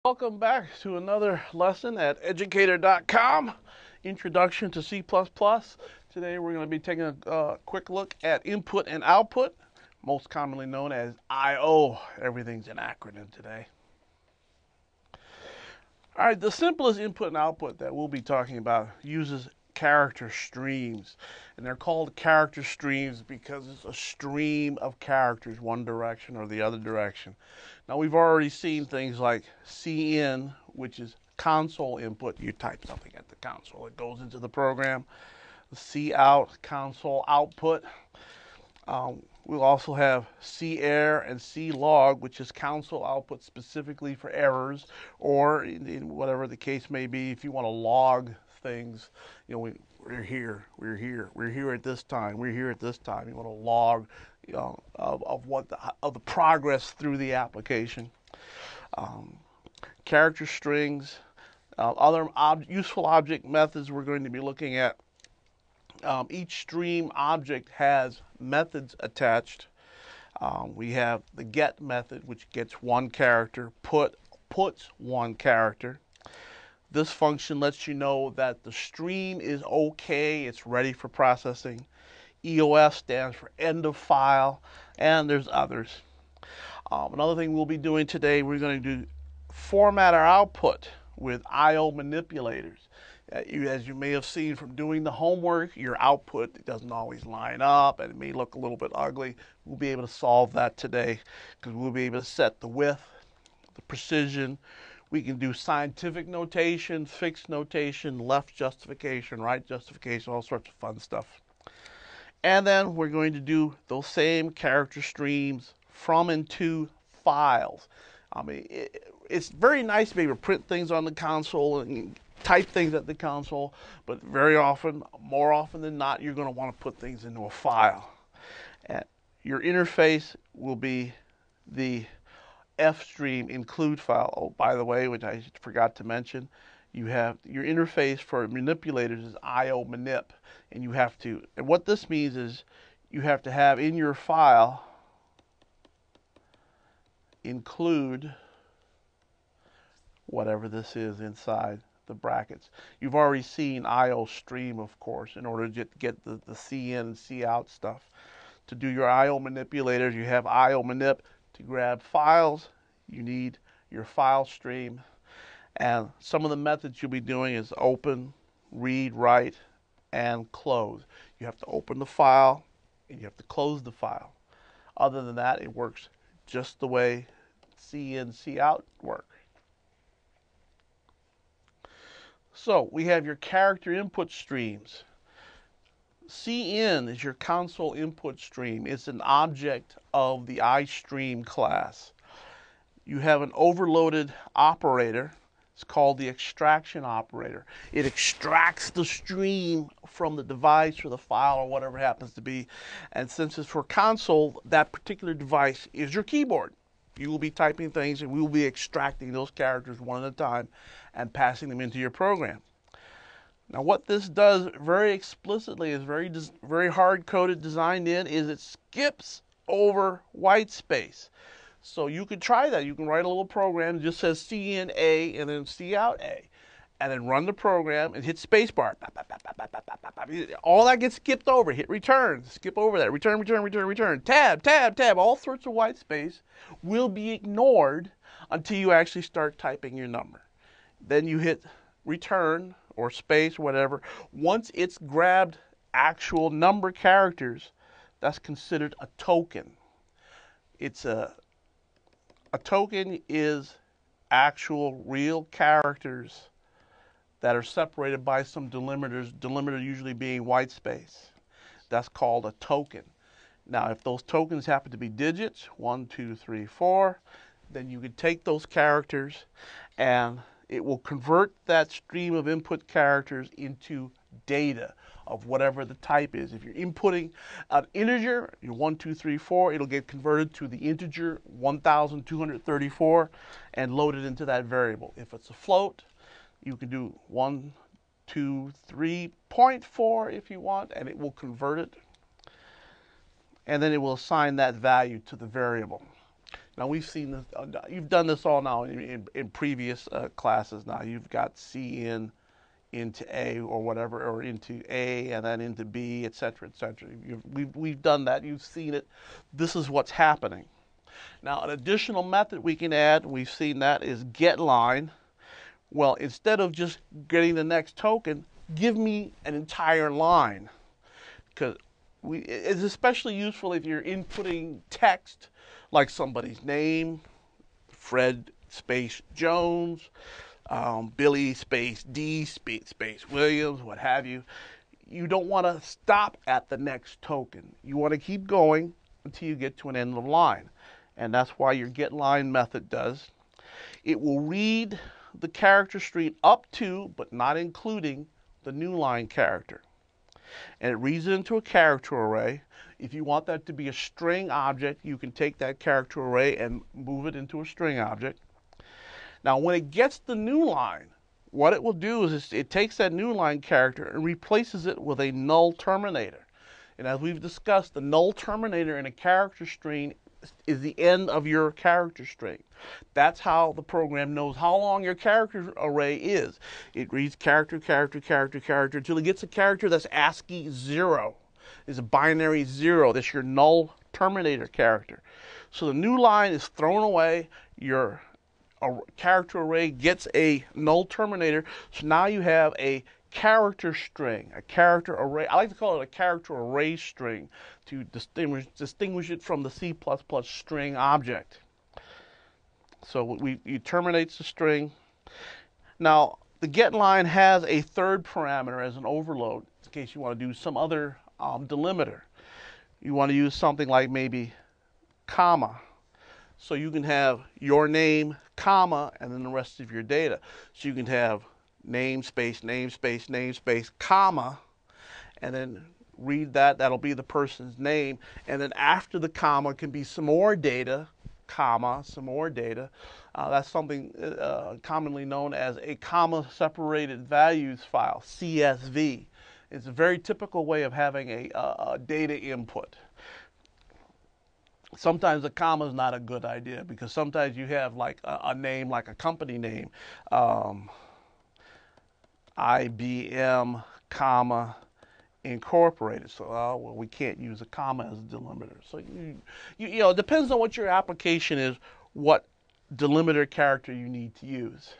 Welcome back to another lesson at Educator.com, Introduction to C++. Today we're going to be taking a quick look at input and output, most commonly known as I/O. Everything's an acronym today. All right, the simplest input and output that we'll be talking about uses character streams. And they're called character streams because it's a stream of characters, one direction or the other direction. Now, we've already seen things like CIN, which is console input. You type something at the console, it goes into the program. Cout, console output. We'll also have cerr and clog, which is console output specifically for errors, or in whatever the case may be, if you want to log things, we're here at this time, we're here at this time. You want to log, of the progress through the application. Character strings, other useful object methods we're going to be looking at. Each stream object has methods attached. We have the get method, which gets one character, puts one character. This function lets you know that the stream is okay, it's ready for processing. EOF stands for end of file, and there's others. Another thing we'll be doing today, we're going to format our output with I/O manipulators. As you may have seen from doing the homework, your output doesn't always line up and it may look a little bit ugly. We'll be able to solve that today because we'll be able to set the width, the precision. We can do scientific notation, fixed notation, left justification, right justification, all sorts of fun stuff. And then we're going to do those same character streams from and to files. It's very nice to be able to print things on the console and type things at the console, but very often, more often than not, you're going to want to put things into a file. And your interface will be the fstream include file. Oh, by the way, which I forgot to mention, you have your interface for manipulators is I/O manip, and you have to, and what this means is you have to have in your file include whatever this is inside the brackets. You've already seen I/O stream, of course, in order to get the CIN and cout stuff. To do your I/O manipulators, you have I/O manip. To grab files, you need your file stream. And some of the methods you'll be doing is open, read, write, and close. You have to open the file, and you have to close the file. Other than that, it works just the way CIN, cout work. So we have your character input streams. CIN is your console input stream. It's an object of the iStream class. You have an overloaded operator. It's called the extraction operator. It extracts the stream from the device or the file or whatever it happens to be. And since it's for console, that particular device is your keyboard. You will be typing things and we will be extracting those characters one at a time and passing them into your program. Now what this does very explicitly is very hard-coded, designed in, is it skips over white space. So you could try that. You can write a little program that just says CIN A and then cout A, and then run the program and hit spacebar. All that gets skipped over. Hit return, skip over that. Return, return, return, return. Tab, tab, tab. All sorts of white space will be ignored until you actually start typing your number. Then you hit return or space, whatever. Once it's grabbed actual number characters, that's considered a token. A token is actual real characters that are separated by some delimiters, delimiter usually being white space. That's called a token. Now, if those tokens happen to be digits, 1, 2, 3, 4, then you could take those characters and it will convert that stream of input characters into data of whatever the type is. If you're inputting an integer, your 1, 2, 3, 4, it'll get converted to the integer 1234 and loaded into that variable. If it's a float, you can do 1, 2, 3.4 if you want, and it will convert it. And then it will assign that value to the variable. Now we've seen this. You've done this all now in previous classes. Now you've got C into A or whatever, or into A and then into B, etc., etc. We've done that. You've seen it. This is what's happening. Now an additional method we can add, we've seen that, is getLine. Well, instead of just getting the next token, give me an entire line, because it's especially useful if you're inputting text like somebody's name, Fred space Jones, Billy space D space Williams, what have you. You don't want to stop at the next token. You want to keep going until you get to an end of line. And that's why your getLine method does. It will read the character string up to, but not including, the new line character. And it reads it into a character array. If you want that to be a string object, you can take that character array and move it into a string object. Now, when it gets the new line, what it will do is it takes that new line character and replaces it with a null terminator. And as we've discussed, the null terminator in a character string is the end of your character string. That's how the program knows how long your character array is. It reads character, character, character, character until it gets a character that's ASCII 0. It's a binary 0. That's your null terminator character. So the new line is thrown away. Your character array gets a null terminator. So now you have a character string, a character array. I like to call it a character array string to distinguish it from the C++ string object. So it terminates the string. Now, the getLine has a third parameter as an overload in case you want to do some other delimiter. You want to use something like maybe comma. So you can have your name, comma, and then the rest of your data. So you can have namespace, namespace, namespace, comma, and then read that. That'll be the person's name. And then after the comma can be some more data, comma, some more data. That's something commonly known as a comma-separated values file, CSV. It's a very typical way of having a data input. Sometimes a comma is not a good idea because sometimes you have like a name, like a company name, IBM, comma, Incorporated. So, well, we can't use a comma as a delimiter. So, you know, it depends on what your application is, what delimiter character you need to use.